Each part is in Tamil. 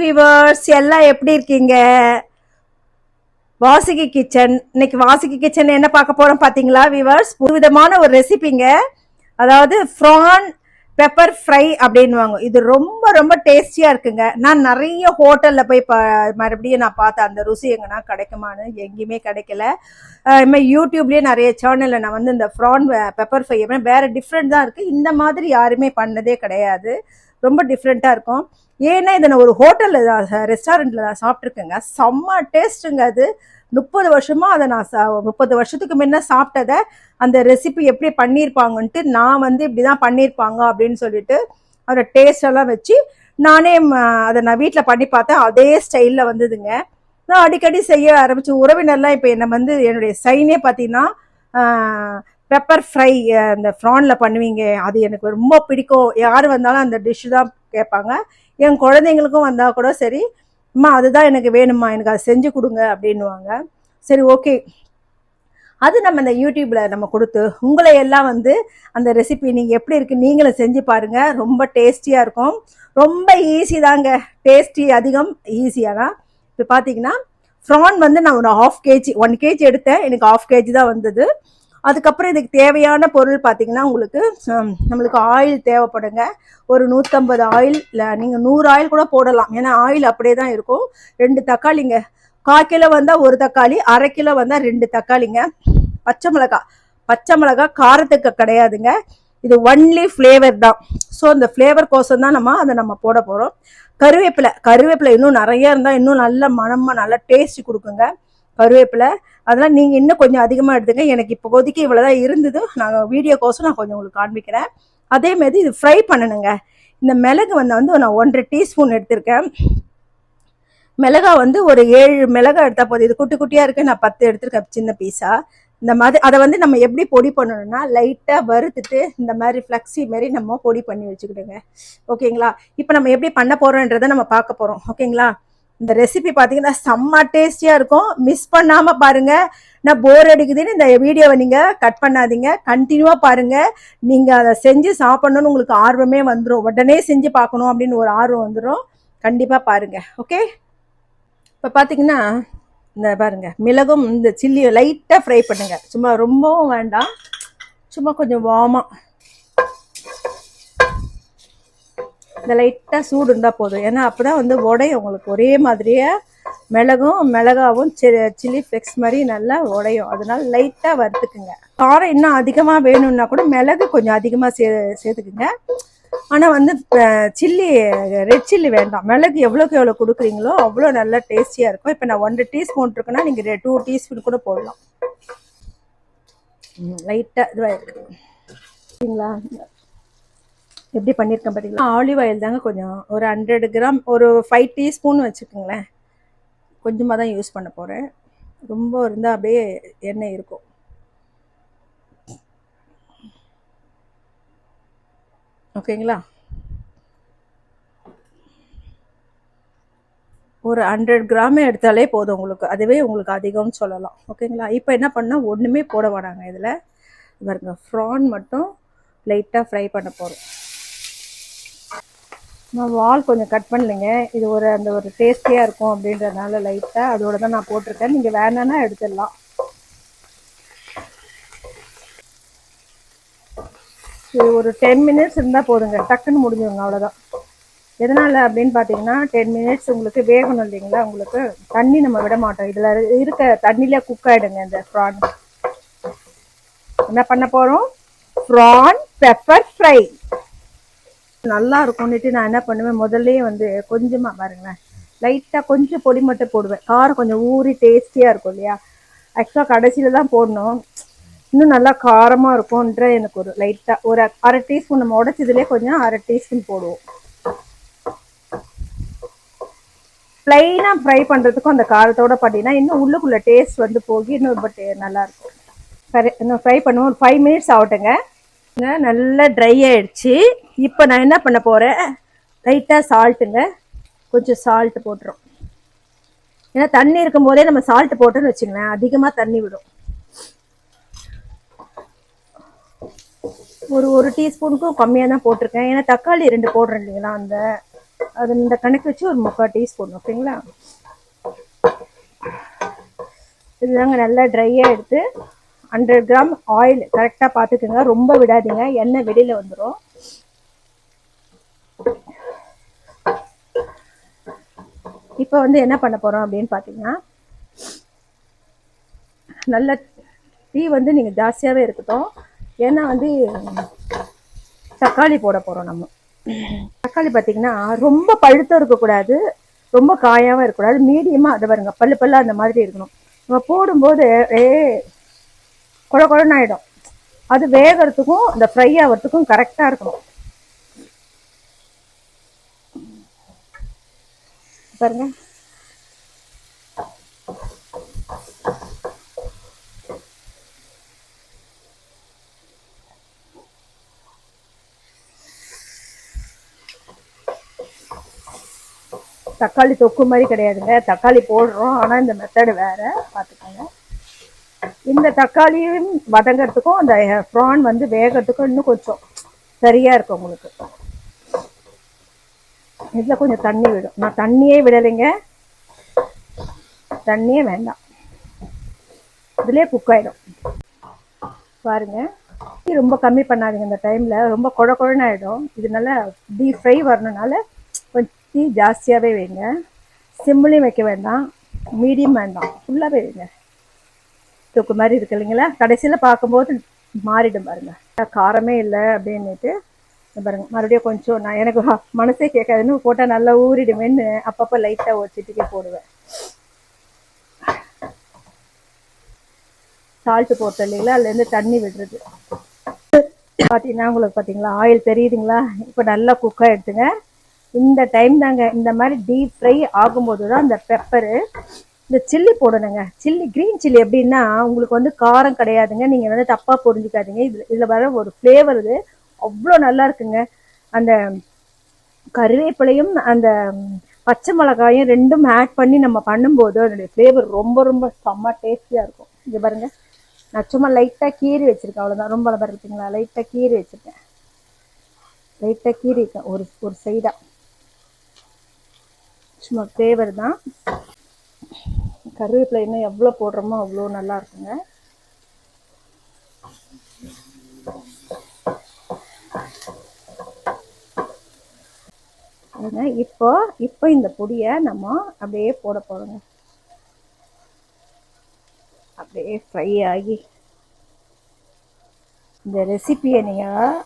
வியூவர்ஸ் எல்லாம் எப்படி இருக்கீங்க? வாசுகி கிச்சன். இன்னைக்கு வாசுகி கிச்சன் என்ன பார்க்க போறோம் பாத்தீங்களா வியூவர்ஸ்? புதுவிதமான ஒரு ரெசிபிங்க. அதாவது ஃப்ரான் பெப்பர் ஃப்ரை அப்படின்வாங்க. இது ரொம்ப ரொம்ப டேஸ்டியா இருக்குங்க. நான் நிறைய ஹோட்டல்ல போய் மறுபடியும் நான் பார்த்தேன் அந்த ருசி எங்கன்னா கிடைக்குமான்னு. எங்கேயுமே கிடைக்கல. யூடியூப்லயே நிறைய சேனல்ல நான் வந்து இந்த ஃப்ரான் பெப்பர் ஃப்ரை வேற டிஃப்ரெண்ட் தான் இருக்கு. இந்த மாதிரி யாருமே பண்ணதே கிடையாது. ரொம்ப டிஃப்ரெண்டா இருக்கும். ஏன்னா இதை நான் ஒரு ஹோட்டல்ல ரெஸ்டாரண்ட்ல நான் சாப்பிட்ருக்கேங்க. செம்ம டேஸ்ட்டுங்க. அது 30 வருஷமா அதை நான் 30 வருஷத்துக்கு முன்ன சாப்பிட்டதை அந்த ரெசிபி எப்படி பண்ணியிருப்பாங்கன்ட்டு நான் வந்து இப்படிதான் பண்ணியிருப்பாங்க அப்படின்னு சொல்லிட்டு அதோட டேஸ்ட் எல்லாம் வச்சு நானே அதை நான் வீட்டில் பண்ணி பார்த்தேன். அதே ஸ்டைலில் வந்ததுங்க. நான் அடிக்கடி செய்ய ஆரம்பிச்சு உறவினர்லாம் இப்போ என்னை வந்து என்னுடைய சைனே பார்த்தீங்கன்னா பெப்பர் ஃப்ரை அந்த ஃப்ரான்ல பண்ணுவீங்க, அது எனக்கு ரொம்ப பிடிக்கும், யார் வந்தாலும் அந்த டிஷ் தான் கேட்பாங்க. என் குழந்தைங்களுக்கும் வந்தால் கூட சரி, அம்மா அதுதான் எனக்கு வேணுமா, எனக்கு அதை செஞ்சு கொடுங்க அப்படின்வாங்க. சரி ஓகே, அது நம்ம இந்த யூடியூப்ல நம்ம கொடுத்து உங்களை எல்லாம் வந்து அந்த ரெசிபி நீங்கள் எப்படி இருக்கு நீங்களும் செஞ்சு பாருங்க. ரொம்ப டேஸ்டியாக இருக்கும். ரொம்ப ஈஸி தாங்க. டேஸ்டி அதிகம், ஈஸியாக தான். இப்போ பார்த்தீங்கன்னா ஃப்ரான் வந்து நான் ஒரு 1/2 kg 1 kg எடுத்தேன். எனக்கு 1/2 kg தான் வந்தது. அதுக்கப்புறம் இதுக்கு தேவையான பொருள் பார்த்தீங்கன்னா உங்களுக்கு நம்மளுக்கு ஆயில் தேவைப்படுங்க. ஒரு 150 ஆயில், இல்லை நீங்கள் 100 ஆயில் கூட போடலாம். ஏன்னா ஆயில் அப்படியே தான் இருக்கும். 2 தக்காளிங்க, 1/4 கிலோ வந்தால் 1 தக்காளி, 1/2 கிலோ வந்தால் 2 தக்காளிங்க. பச்சை மிளகாய் காரத்துக்கு கிடையாதுங்க, இது ஒன்லி ஃப்ளேவர் தான். ஸோ அந்த ஃப்ளேவர் கோசம் தான் அதை நம்ம போட போகிறோம். கருவேப்பிலை இன்னும் நிறைய இருந்தால் இன்னும் நல்ல மனமாக நல்ல டேஸ்ட் கொடுக்குங்க கருவேப்பிலை. அதெல்லாம் நீங்கள் இன்னும் கொஞ்சம் அதிகமாக எடுத்துங்க. எனக்கு இப்போதைக்கு இவ்வளோதான் இருந்தது. நாங்கள் வீடியோ கோசம் நான் கொஞ்சம் உங்களுக்கு காண்பிக்கிறேன். அதேமாதிரி இது ஃப்ரை பண்ணணுங்க. இந்த மிளகு வந்து நான் 1.5 டீஸ்பூன் எடுத்திருக்கேன். மிளகா வந்து ஒரு 7 மிளகா எடுத்தால் போதும். இது குட்டி குட்டியாக இருக்குது, நான் 10 எடுத்திருக்கேன் சின்ன பீஸாக. இந்த மாதிரி அதை வந்து நம்ம எப்படி பொடி பண்ணணும்னா லைட்டாக வறுத்துட்டு இந்த மாதிரி ஃப்ளக்ஸி மாரி நம்ம பொடி பண்ணி வச்சுக்கிடுங்க. ஓகேங்களா? இப்போ நம்ம எப்படி பண்ண போகிறோன்றதை நம்ம பார்க்க போகிறோம். ஓகேங்களா? இந்த ரெசிபி பார்த்தீங்கன்னா செம்ம டேஸ்டியாக இருக்கும். மிஸ் பண்ணாமல் பாருங்கள். நான் போர் அடிக்குதுன்னு இந்த வீடியோவை நீங்கள் கட் பண்ணாதீங்க, கண்டினியூவாக பாருங்கள். நீங்கள் அதை செஞ்சு சாப்பிட்ணுன்னு உங்களுக்கு ஆர்வமே வந்துடும். உடனே செஞ்சு பார்க்கணும் அப்படின்னு ஒரு ஆர்வம் வந்துடும். கண்டிப்பாக பாருங்கள். ஓகே, இப்போ பார்த்தீங்கன்னா இந்த பாருங்க, மிளகும் இந்த சில்லியை லைட்டாக ஃப்ரை பண்ணுங்க. சும்மா ரொம்பவும் வேண்டாம், சும்மா கொஞ்சம் வார்மாக இந்த லைட்டாக சூடு இருந்தால் போதும். ஏன்னா அப்போ தான் வந்து உடையும் உங்களுக்கு ஒரே மாதிரியே மிளகாவும் சில்லி ஃப்ளெக்ஸ் மாதிரி நல்லா உடையும். அதனால லைட்டாக வறுத்துக்குங்க. காரம் இன்னும் அதிகமாக வேணும்னா கூட மிளகு கொஞ்சம் அதிகமாக சேர்த்துக்குங்க. ஆனால் வந்து ரெட் சில்லி வேண்டாம். மிளகு எவ்வளோக்கு எவ்வளோ கொடுக்குறீங்களோ அவ்வளோ நல்லா டேஸ்டியாக இருக்கும். இப்போ நான் 1 டீஸ்பூன் இருக்குன்னா நீங்கள் 2 டீஸ்பூன் கூட போடலாம். லைட்டாக இதுவாக இருக்கு சரிங்களா? எப்படி பண்ணியிருக்கேன் பார்த்தீங்களா? ஆலிவ் ஆயில் தாங்க கொஞ்சம் ஒரு 100 கிராம், ஒரு 5 டீஸ்பூன் வச்சுக்கோங்களேன். கொஞ்சமாக தான் யூஸ் பண்ண போகிறேன். ரொம்ப இருந்தால் அப்படியே எண்ணெய் இருக்கும். ஓகேங்களா? ஒரு 100 கிராமே எடுத்தாலே போதும் உங்களுக்கு, அதுவே உங்களுக்கு அதிகம்னு சொல்லலாம். ஓகேங்களா? இப்போ என்ன பண்ணால் ஒன்றுமே போட வேணாங்க. இதில் பாருங்க, ஃப்ரான் மட்டும் லைட்டாக ஃப்ரை பண்ண போகிறோம். நான் வால் கொஞ்சம் கட் பண்ணலைங்க. இது ஒரு டேஸ்டியாக இருக்கும் அப்படின்றதுனால லைட்டாக அதோட தான் நான் போட்டிருக்கேன். நீங்கள் வேணான்னா எடுத்துடலாம். இது ஒரு 10 மினிட்ஸ் இருந்தால் போதுங்க, டக்குன்னு முடிஞ்சுங்க, அவ்வளோதான். எதனால் அப்படின்னு பார்த்தீங்கன்னா 10 மினிட்ஸ் உங்களுக்கு வேகணும் இல்லைங்களா? உங்களுக்கு தண்ணி நம்ம விட மாட்டோம். இதில் இருக்க தண்ணியிலே குக் ஆகிடுங்க. இந்த ஃப்ரான் என்ன பண்ண போகிறோம்? ஃப்ரான் பெப்பர் ஃப்ரை நல்லா இருக்கும்னுட்டு நான் என்ன பண்ணுவேன், முதல்ல வந்து கொஞ்சமாக பாருங்களேன், லைட்டாக கொஞ்சம் பொடி மட்டும் போடுவேன். காரம் கொஞ்சம் ஊறி டேஸ்டியாக இருக்கும் இல்லையா? ஆக்சுவலாக கடைசியில் தான் போடணும், இன்னும் நல்லா காரமாக இருக்கும்ன்ற எனக்கு ஒரு லைட்டாக ஒரு 1/2 டீஸ்பூன் நம்ம உடைச்சதுலேயே கொஞ்சம் 1/2 டீஸ்பூன் போடுவோம். ப்ளைனாக ஃப்ரை பண்ணுறதுக்கும் அந்த காரத்தோடு பார்த்தீங்கன்னா இன்னும் உள்ளுக்குள்ளே டேஸ்ட் வந்து போகி இன்னும் பட் நல்லாயிருக்கும். சரி, இன்னும் ஃப்ரை பண்ணுவோம். ஒரு 5 மினிட்ஸ் ஆகட்டுங்க. நல்லா ட்ரை ஆயிடுச்சு. இப்போ நான் என்ன பண்ண போகிறேன், லைட்டாக சால்ட்டுங்க, கொஞ்சம் சால்ட்டு போட்டுரும். ஏன்னா தண்ணி இருக்கும் போதே நம்ம சால்ட்டு போட்டோன்னு வச்சுங்களேன், அதிகமாக தண்ணி விடும். ஒரு டீஸ்பூனுக்கும் கம்மியாக தான் போட்டிருக்கேன். ஏன்னா தக்காளி 2 போடுறேன் இல்லைங்களா? அந்த அது இந்த கணக்கு வச்சு ஒரு 3/4 டீஸ்பூன். ஓகேங்களா? இதுதாங்க நல்லா ட்ரையாக எடுத்து 100 கிராம் ஆயில் கரெக்டாக பார்த்துக்குங்க, ரொம்ப விடாதீங்க, எண்ணெய் வெளியில் வந்துடும். இப்போ வந்து என்ன பண்ண போகிறோம் அப்படின்னு பார்த்தீங்கன்னா, நல்ல டீ வந்து நீங்கள் ஜாஸ்தியாகவே இருக்கட்டும். ஏன்னா வந்து தக்காளி போட போகிறோம் நம்ம. தக்காளி பார்த்தீங்கன்னா ரொம்ப பழுத்தம் இருக்கக்கூடாது, ரொம்ப காயாகவும் இருக்கக்கூடாது, மீடியமாக அதை பாருங்க பல்லு பல்லா அந்த மாதிரி இருக்கணும். நம்ம போடும்போது குழ குழன்னு ஆகிடும். அது வேகிறதுக்கும் இந்த ஃப்ரை ஆகிறதுக்கும் கரெக்டாக இருக்கணும். பாருங்க, தக்காளி தொக்கு மாதிரி கிடையாதுங்க, தக்காளி போடுறோம், ஆனால் இந்த மெத்தடு வேற, பார்த்துக்கோங்க. இந்த தக்காளியும் வதங்கிறதுக்கும் அந்த ப்ரான் வந்து வேகிறதுக்கும் இன்னும் கொஞ்சம் சரியா இருக்கும் உங்களுக்கு. இதில் கொஞ்சம் தண்ணி விடும், நான் தண்ணியே விடலைங்க, தண்ணியே வேண்டாம், இதுலேயே குக் ஆகிடும். பாருங்க, ரொம்ப கம்மி பண்ணாதீங்க இந்த டைமில், ரொம்ப குழ குழன்னு ஆகிடும். இது நல்லா டீப் ஃப்ரை வரணுனால கொஞ்சம் டீ ஜாஸ்தியாகவே வைங்க. சிம்மிலையும் வைக்க வேண்டாம், மீடியம் வேண்டாம், ஃபுல்லாகவே வைங்க. தொக்கு மாதிரி இருக்கு இல்லைங்களா, கடைசியில் பார்க்கும்போது மாறிடும் பாருங்க. காரமே இல்லை அப்படின்னுட்டு பாருங்க, மறுபடியும் கொஞ்சம் நான் எனக்கு மனசே கேட்காதுன்னு போட்டால் நல்லா ஊறிடுமேன்னு அப்பப்போ லைட்டாக ஒரு சிட்டிக்கே போடுவேன். சால்ட்டு போட்டோம் இல்லைங்களா, அதுலேருந்து தண்ணி விடுறது பார்த்தீங்கன்னா உங்களுக்கு பார்த்தீங்களா ஆயில் தெரியுதுங்களா. இப்போ நல்லா குக்காக எடுத்துங்க. இந்த டைம் தாங்க இந்த மாதிரி டீப் ஃப்ரை ஆகும்போது தான் இந்த பெப்பரு, இந்த சில்லி போடணுங்க. சில்லி, க்ரீன் சில்லி எப்படின்னா உங்களுக்கு வந்து காரம் கிடையாதுங்க, நீங்கள் வந்து தப்பாக புரிஞ்சுக்காதீங்க. இதில் வர ஒரு ஃப்ளேவர் இது அவ்வளோ நல்லா இருக்குங்க. அந்த கருவேப்பிலையும் அந்த பச்சை மிளகாயும் ரெண்டும் ஆட் பண்ணி நம்ம பண்ணும்போது அதனுடைய ஃப்ளேவர் ரொம்ப ரொம்ப செம்ம டேஸ்டியாக இருக்கும். இங்கே பாருங்க, நான் சும்மா லைட்டாக கீறி வச்சுருக்கேன், அவ்வளோதான். ரொம்ப நல்லா இருக்குங்களா, லைட்டாக கீறி வச்சுருக்கேன், லைட்டாக கீறிட்டேன் ஒரு சைடாக, சும்மா ஃப்ளேவர் தான். கருவேப்பிலை இன்னும் எவ்வளோ போடுறோமோ அவ்வளோ நல்லா இருக்குங்க. இப்போ இந்த பொடியை நம்ம அப்படியே போட போகிறோங்க. அப்படியே ஃப்ரை ஆகி இந்த ரெசிபியை நீங்கள்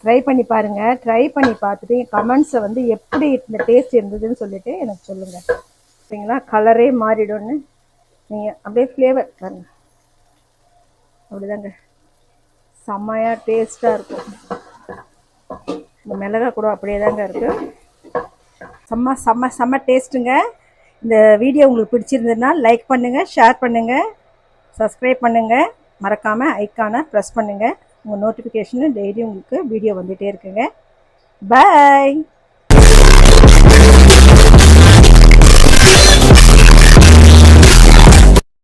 ட்ரை பண்ணி பாருங்கள். ட்ரை பண்ணி பார்த்துட்டு கமெண்ட்ஸை வந்து எப்படி இந்த டேஸ்ட் இருந்ததுன்னு சொல்லிட்டு எனக்கு சொல்லுங்கள். சரிங்களா, கலரே மாறிடும்னு நீங்கள் அப்படியே ஃப்ளேவர் பாருங்கள், அப்படிதாங்க செம்மையாக டேஸ்ட்டாக இருக்கும். இந்த மிளகா கூட அப்படியே தாங்க இருக்குது, செம்ம செம்ம செம்ம டேஸ்ட்டுங்க. இந்த வீடியோ உங்களுக்கு பிடிச்சிருந்ததுன்னா லைக் பண்ணுங்கள், ஷேர் பண்ணுங்கள், சப்ஸ்கிரைப் பண்ணுங்கள், மறக்காமல் ஐக்கானை ப்ரெஸ் பண்ணுங்கள். உங்கள் நோட்டிஃபிகேஷனு டெய்லி உங்களுக்கு வீடியோ வந்துகிட்டே இருக்குங்க. பாய்.